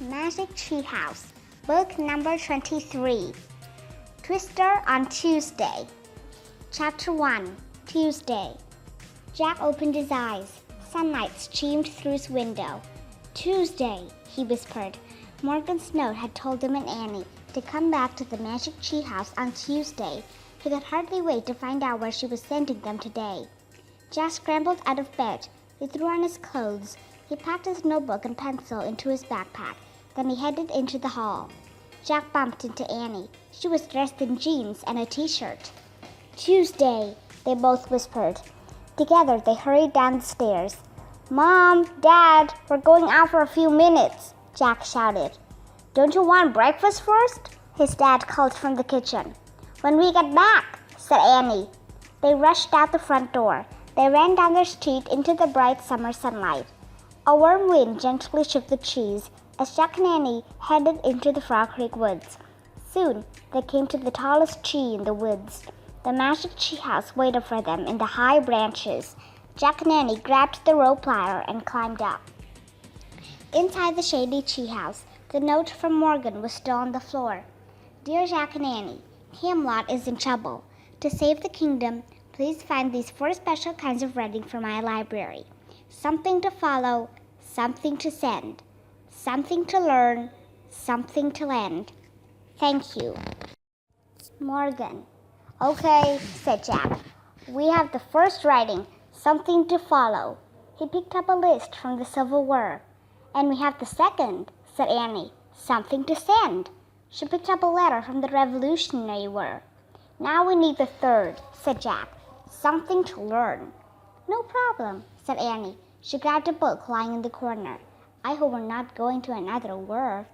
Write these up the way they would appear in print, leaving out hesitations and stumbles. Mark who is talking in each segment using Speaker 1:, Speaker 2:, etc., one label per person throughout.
Speaker 1: Magic Tree House, book number 23. Twister on Tuesday. Chapter 1. Tuesday. Jack opened his eyes. Sunlight streamed through his window. Tuesday, he whispered. Morgan's note had told him and Annie to come back to the Magic Tree House on Tuesday. He could hardly wait to find out where she was sending them today. Jack scrambled out of bed. He threw on his clothes. He packed his notebook and pencil into his backpack. Then he headed into the hall. Jack bumped into Annie. She was dressed in jeans and a t-shirt. Tuesday, they both whispered. Together, they hurried down the stairs. Mom, Dad, we're going out for a few minutes, Jack shouted. Don't you want breakfast first? His dad called from the kitchen. When we get back, said Annie. They rushed out the front door. They ran down the street into the bright summer sunlight. A warm wind gently shook the trees as Jack and Annie headed into the Frog Creek woods. Soon, they came to the tallest tree in the woods. The Magic Tree House waited for them in the high branches. Jack and Annie grabbed the rope ladder and climbed up. Inside the shady tree house, the note from Morgan was still on the floor. Dear Jack and Annie, Camelot is in trouble. To save the kingdom, please find these 4 special kinds of writing for my library. Something to follow, something to send, something to learn, something to lend. Thank you. Morgan. Okay, said Jack. We have the first writing, something to follow. He picked up a list from the Civil War. And we have the second, said Annie, something to send. She picked up a letter from the Revolutionary War. Now we need the third, said Jack, something to learn. No problem, said Annie. She grabbed a book lying in the corner. I hope we're not going to another war.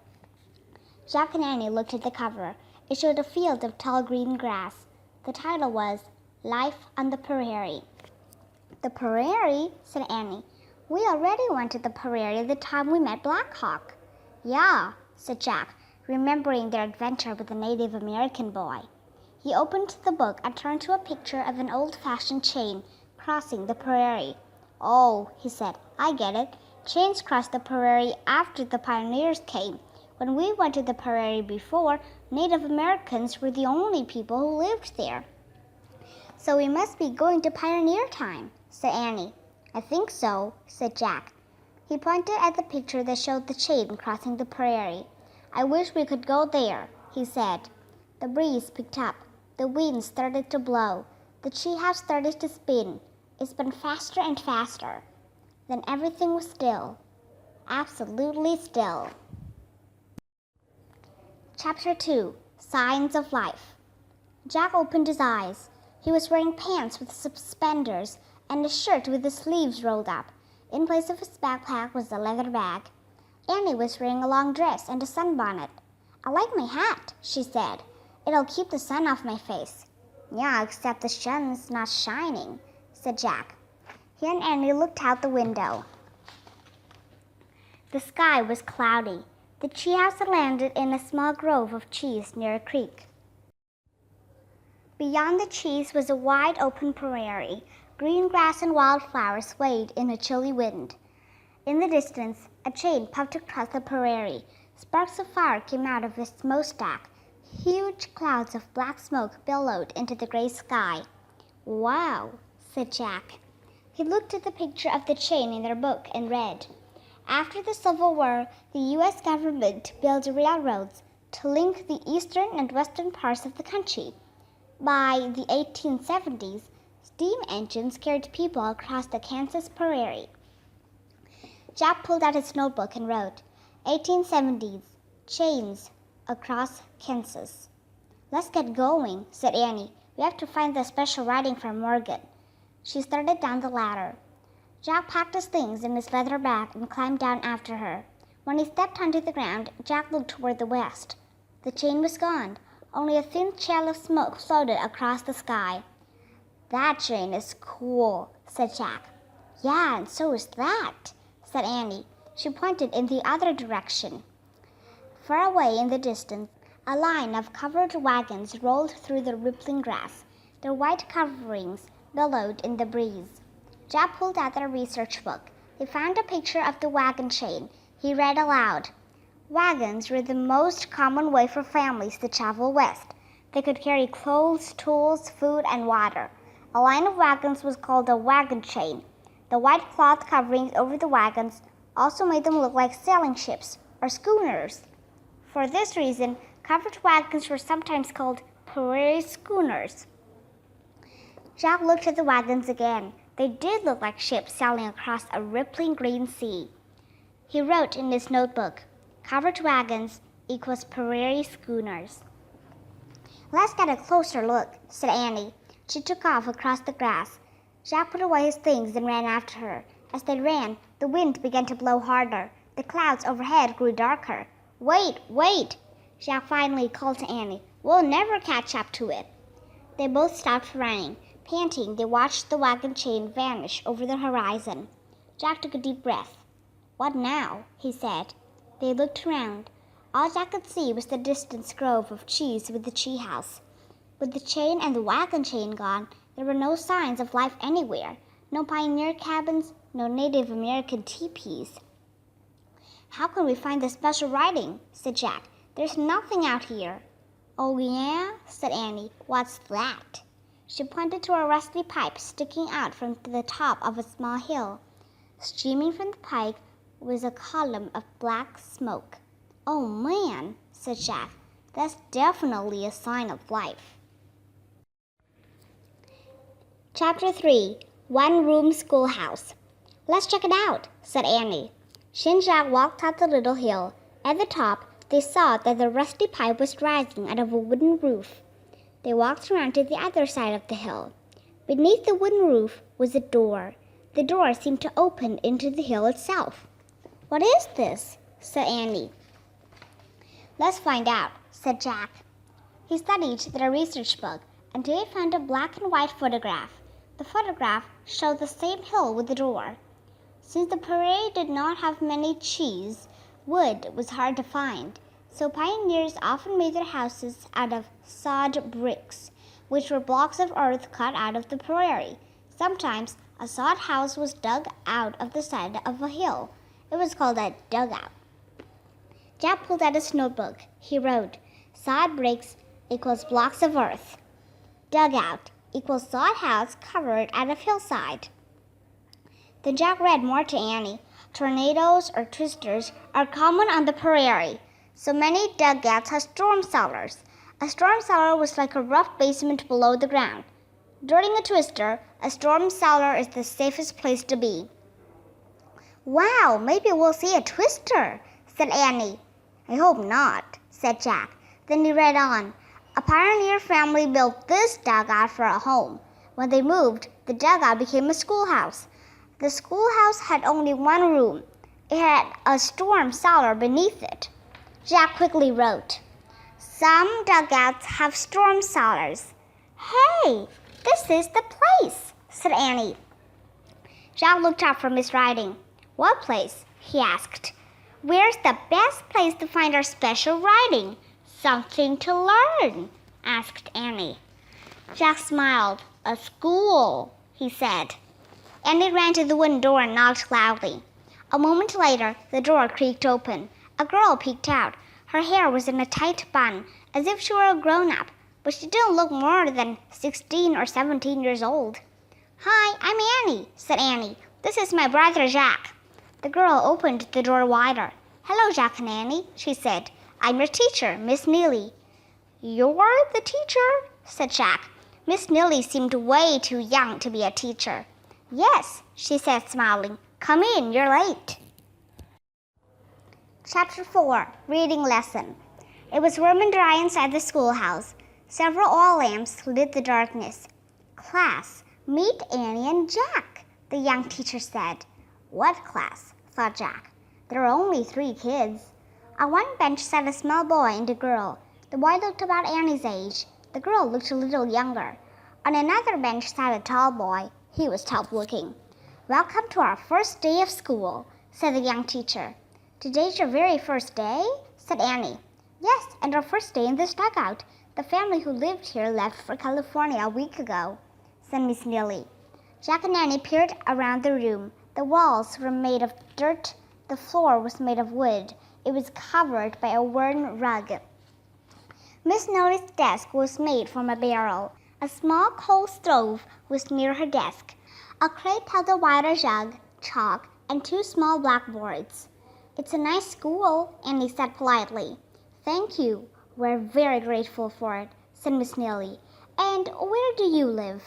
Speaker 1: Jack and Annie looked at the cover. It showed a field of tall green grass. The title was Life on the Prairie. The prairie, said Annie. We already went to the prairie the time we met Black Hawk. Yeah, said Jack, remembering their adventure with the Native American boy. He opened the book and turned to a picture of an old-fashioned chain crossing the prairie. Oh, he said, I get it. Chains crossed the prairie after the pioneers came. When we went to the prairie before, Native Americans were the only people who lived there. So we must be going to pioneer time, said Annie. I think so, said Jack. He pointed at the picture that showed the chain crossing the prairie. I wish we could go there, he said. The breeze picked up. The wind started to blow. The treehouse started to spin. It spun faster and faster. Then everything was still. Absolutely still. Chapter 2. Signs of Life. Jack opened his eyes. He was wearing pants with suspenders and a shirt with the sleeves rolled up. In place of his backpack was a leather bag. Annie was wearing a long dress and a sunbonnet. I like my hat, she said. It'll keep the sun off my face. Yeah, except the sun's not shining, said Jack. He and Annie looked out the window. The sky was cloudy. The treehouse had landed in a small grove of trees near a creek. Beyond the trees was a wide open prairie. Green grass and wildflowers swayed in a chilly wind. In the distance, a train puffed across the prairie. Sparks of fire came out of its smokestack. Huge clouds of black smoke billowed into the gray sky. Wow, said Jack. He looked at the picture of the train in their book and read, After the Civil War, the U.S. government built railroads to link the eastern and western parts of the country. By the 1870s, steam engines carried people across the Kansas prairie. Jack pulled out his notebook and wrote, 1870s, chains across Kansas. Let's get going, said Annie. We have to find the special writing from Morgan. She started down the ladder. Jack packed his things in his leather bag and climbed down after her. When he stepped onto the ground, Jack looked toward the west. The chain was gone. Only a thin trail of smoke floated across the sky. That train is cool, said Jack. Yeah, and so is that, said Annie. She pointed in the other direction. Far away in the distance, a line of covered wagons rolled through the rippling grass. Their white coverings billowed in the breeze. Jack pulled out their research book. He found a picture of the wagon chain. He read aloud, Wagons were the most common way for families to travel west. They could carry clothes, tools, food, and water. A line of wagons was called a wagon chain. The white cloth coverings over the wagons also made them look like sailing ships or schooners. For this reason, covered wagons were sometimes called prairie schooners. Jack looked at the wagons again. They did look like ships sailing across a rippling green sea. He wrote in his notebook, "Covered wagons equals prairie schooners." "Let's get a closer look," said Annie. She took off across the grass. Jack put away his things and ran after her. As they ran, the wind began to blow harder. The clouds overhead grew darker. "Wait, wait!" Jack finally called to Annie. "We'll never catch up to it." They both stopped running. Panting, they watched the wagon chain vanish over the horizon. Jack took a deep breath. "What now?" he said. They looked around. All Jack could see was the distant grove of trees with the tree house. With the chain and the wagon chain gone, there were no signs of life anywhere. No pioneer cabins, no Native American teepees. "How can we find the special writing?" said Jack. "There's nothing out here." "Oh, yeah?" said Annie. "What's that?" She pointed to a rusty pipe sticking out from the top of a small hill. Streaming from the pipe was a column of black smoke. "Oh, man," said Jack. "That's definitely a sign of life." Chapter 3. One-Room Schoolhouse. "Let's check it out," said Annie. She and Jack walked up the little hill. At the top, they saw that the rusty pipe was rising out of a wooden roof. They walked around to the other side of the hill. Beneath the wooden roof was a door. The door seemed to open into the hill itself. "What is this?" said Annie. "Let's find out," said Jack. He studied their research book until he found a black and white photograph. The photograph showed the same hill with the door. Since the prairie did not have many trees, wood was hard to find, so pioneers often made their houses out of sod bricks, which were blocks of earth cut out of the prairie. Sometimes a sod house was dug out of the side of a hill. It was called a dugout. Jack pulled out his notebook. He wrote, "Sod bricks equals blocks of earth. Dugout equals sod house covered out of hillside." Then Jack read more to Annie. "Tornadoes or twisters are common on the prairie, so many dugouts have storm cellars. A storm cellar was like a rough basement below the ground. During a twister, a storm cellar is the safest place to be." "Wow, maybe we'll see a twister," said Annie. "I hope not," said Jack. Then he read on. "A pioneer family built this dugout for a home. When they moved, the dugout became a schoolhouse. The schoolhouse had only one room. It had a storm cellar beneath it." Jack quickly wrote, "Some dugouts have storm cellars." "Hey, this is the place," said Annie. Jack looked up from his writing. "What place?" he asked. "Where's the best place to find our special writing? Something to learn?" asked Annie. Jack smiled. "A school," he said. Annie ran to the wooden door and knocked loudly. A moment later, the door creaked open. A girl peeked out. Her hair was in a tight bun, as if she were a grown-up, but she didn't look more than 16 or 17 years old. "Hi, I'm Annie," said Annie. "This is my brother Jack." The girl opened the door wider. "Hello, Jack and Annie," she said. "I'm your teacher, Miss Neely." "You're the teacher?" said Jack. Miss Neely seemed way too young to be a teacher. "Yes," she said, smiling. "Come in, you're late." Chapter 4. Reading Lesson. It was warm and dry inside the schoolhouse. Several oil lamps lit the darkness. "Class, meet Annie and Jack," the young teacher said. "What class?" thought Jack. There were only 3 kids. On one bench sat a small boy and a girl. The boy looked about Annie's age. The girl looked a little younger. On another bench sat a tall boy. He was tough-looking. "Welcome to our first day of school," said the young teacher. "Today's your very first day?" said Annie. "Yes, and our first day in this dugout. The family who lived here left for California a week ago," said Miss Neely. Jack and Annie peered around the room. The walls were made of dirt, The floor was made of wood. It was covered by a worn rug. Miss Nelly's desk was made from a barrel. A small coal stove was near her desk. A crate held a water jug, chalk, and 2 small blackboards. "It's a nice school," Annie said politely. "Thank you. We're very grateful for it," said Miss Nelly. "And where do you live?"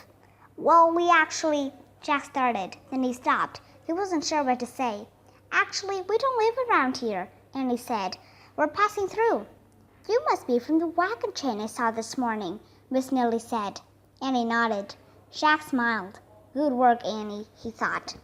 Speaker 1: "Well, Jack started. Then he stopped. He wasn't sure what to say. "Actually, we don't live around here," Annie said. "We're passing through." "You must be from the wagon train I saw this morning," Miss Nelly said. Annie nodded. Jack smiled. "Good work, Annie," he thought.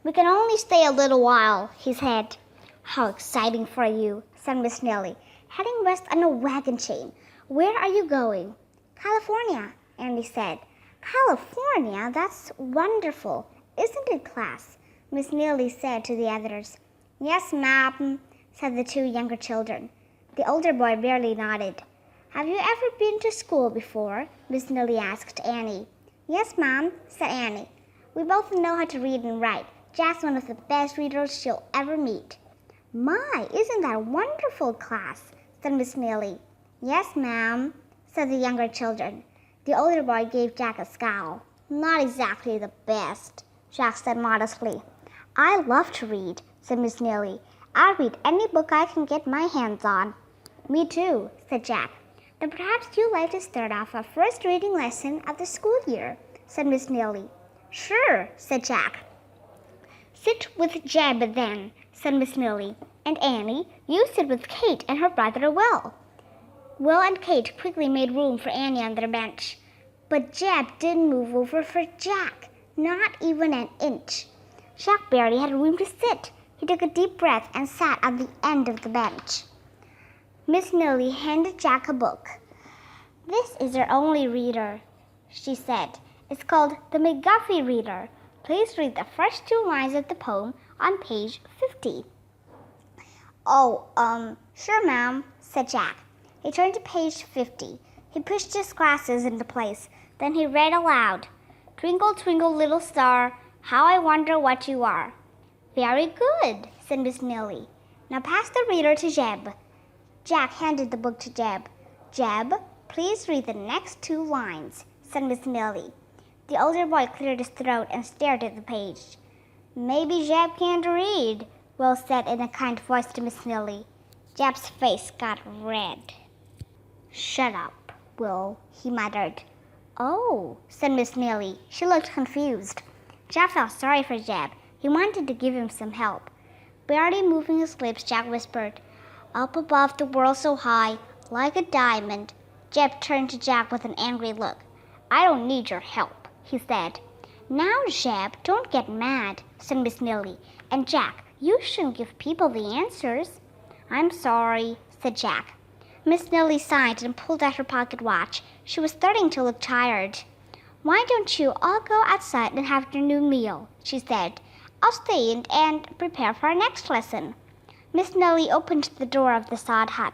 Speaker 1: "We can only stay a little while," he said. "How exciting for you," said Miss Nelly. "Heading west on a wagon train. Where are you going?" "California," Annie said. "California? That's wonderful. Isn't it, class?" Miss Nelly said to the others. "Yes, ma'am," said the 2 younger children. The older boy barely nodded. "Have you ever been to school before?" Miss Nelly asked Annie. "Yes, ma'am," said Annie. "We both know how to read and write. Jack's one of the best readers she'll ever meet." "My, isn't that wonderful, class?" said Miss Nelly. "Yes, ma'am," said the younger children. The older boy gave Jack a scowl. "Not exactly the best," Jack said modestly. "I love to read," said Miss Nelly. "I'll read any book I can get my hands on." "Me too," said Jack. "Then perhaps you'd like to start off our first reading lesson of the school year," said Miss Nelly. "Sure," said Jack. "Sit with Jeb, then," said Miss Nelly. "And Annie, you sit with Kate and her brother Will." Will and Kate quickly made room for Annie on their bench. But Jeb didn't move over for Jack, not even an inch. Jack barely had room to sit. He took a deep breath and sat on the end of the bench. Miss Nelly handed Jack a book. "This is your only reader," she said. "It's called The McGuffey Reader. Please read the first 2 lines of the poem on page 50. "Oh, sure, ma'am," said Jack. He turned to page 50. He pushed his glasses into place. Then he read aloud, "Twinkle, twinkle, little star, how I wonder what you are." "Very good," said Miss Nelly. "Now pass the reader to Jeb." Jack handed the book to Jeb. "Jeb, please read the next 2 lines," said Miss Nelly. The older boy cleared his throat and stared at the page. "Maybe Jeb can't read," Will said in a kind voice to Miss Nelly. Jeb's face got red. "Shut up, Will," he muttered. "Oh," said Miss Nelly. She looked confused. Jack felt sorry for Jeb. He wanted to give him some help. Barely moving his lips, Jack whispered, "Up above the world so high, like a diamond." Jeb turned to Jack with an angry look. "I don't need your help," he said. "Now, Jeb, don't get mad," said Miss Nelly. "And Jack, you shouldn't give people the answers." "I'm sorry," said Jack. Miss Nelly sighed and pulled out her pocket watch. She was starting to look tired. "Why don't you all go outside and have your new meal?" she said. "I'll stay in and prepare for our next lesson." Miss Nelly opened the door of the sod hut.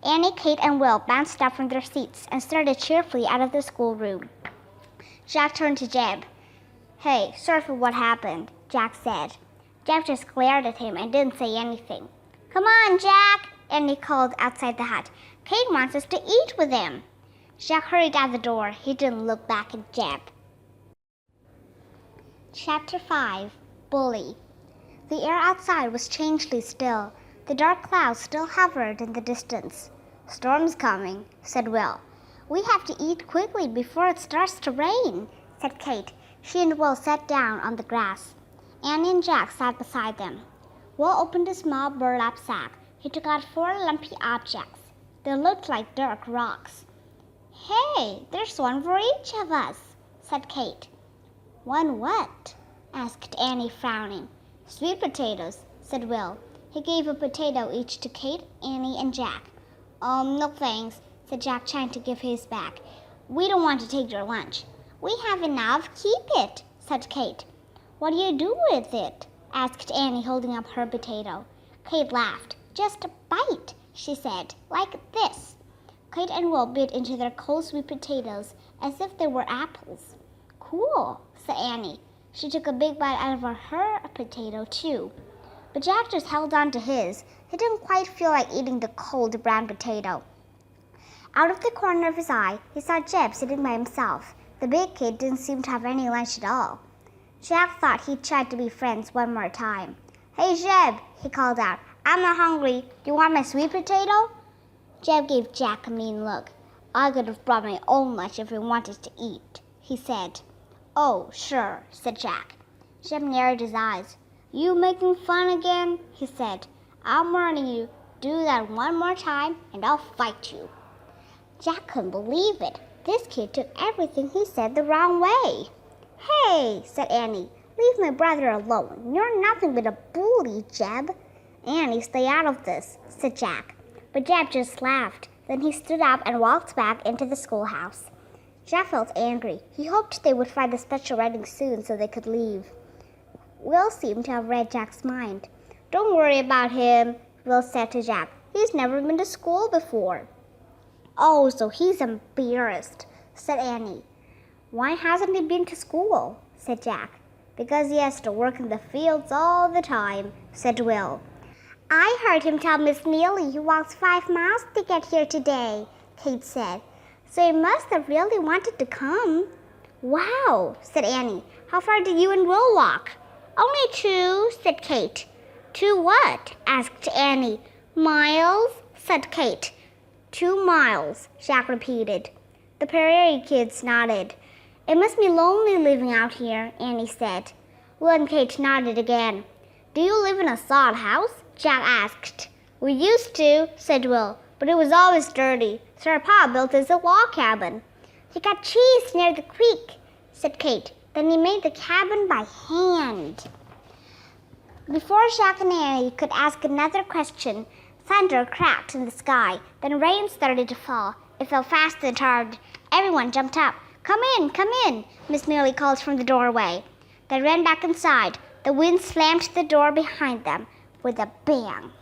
Speaker 1: Annie, Kate, and Will bounced up from their seats and started cheerfully out of the schoolroom. Jack turned to Jeb. "Hey, sorry for what happened," Jack said. Jeb just glared at him and didn't say anything. "Come on, Jack," Annie called outside the hut. "Kate wants us to eat with him." Jack hurried out the door. He didn't look back at Jeb. Chapter 5. Bully. The air outside was strangely still. The dark clouds still hovered in the distance. "Storm's coming," said Will. "We have to eat quickly before it starts to rain," said Kate. She and Will sat down on the grass. Annie and Jack sat beside them. Will opened a small burlap sack. He took out 4 lumpy objects. They looked like dark rocks. "Hey, there's one for each of us," said Kate. "One what?" asked Annie, frowning. "Sweet potatoes," said Will. He gave a potato each to Kate, Annie, and Jack. No thanks," said Jack, trying to give his back. "We don't want to take your lunch." "We have enough. Keep it," said Kate. "What do you do with it?" asked Annie, holding up her potato. Kate laughed. "Just bite," she said, "like this." Kate and Will bit into their cold sweet potatoes as if they were apples. "Cool," said Annie. She took a big bite out of her potato, too. but Jack just held on to his. He didn't quite feel like eating the cold brown potato. Out of the corner of his eye, he saw Jeb sitting by himself. The big kid didn't seem to have any lunch at all. Jack thought he'd try to be friends one more time. "Hey, Jeb," he called out. "I'm not hungry. Do you want my sweet potato?" Jeb gave Jack a mean look. "I could have brought my own lunch if you wanted to eat," he said. "Oh, sure," said Jack. Jeb narrowed his eyes. "You making fun again?" he said. "I'm warning you. Do that one more time, and I'll fight you." Jack couldn't believe it. This kid took everything he said the wrong way. "Hey," said Annie, "leave my brother alone. You're nothing but a bully, Jeb." "Annie, stay out of this," said Jack. But Jeb just laughed. Then he stood up and walked back into the schoolhouse. Jack felt angry. He hoped they would find the special writing soon so they could leave. Will seemed to have read Jack's mind. "Don't worry about him," Will said to Jack. "He's never been to school before." "Oh, so he's embarrassed," said Annie. "Why hasn't he been to school?" said Jack. "Because he has to work in the fields all the time," said Will. "I heard him tell Miss Neely he walks 5 miles to get here today," Kate said. "So he must have really wanted to come." "Wow," said Annie. "How far do you and Will walk?" "Only 2, said Kate. "2 what?" asked Annie. "Miles," said Kate. 2 miles, Jack repeated. The Prairie kids nodded. "It must be lonely living out here," Annie said. Will and Kate nodded again. "Do you live in a sod house?" Jack asked. "We used to," said Will, "but it was always dirty, so our pa built us a log cabin." "He got cheese near the creek," said Kate. "Then he made the cabin by hand." Before Jack and Annie could ask another question, thunder cracked in the sky. Then rain started to fall. It fell fast and hard. Everyone jumped up. Come in, Miss Neely called from the doorway. They ran back inside. The wind slammed the door behind them with a bang.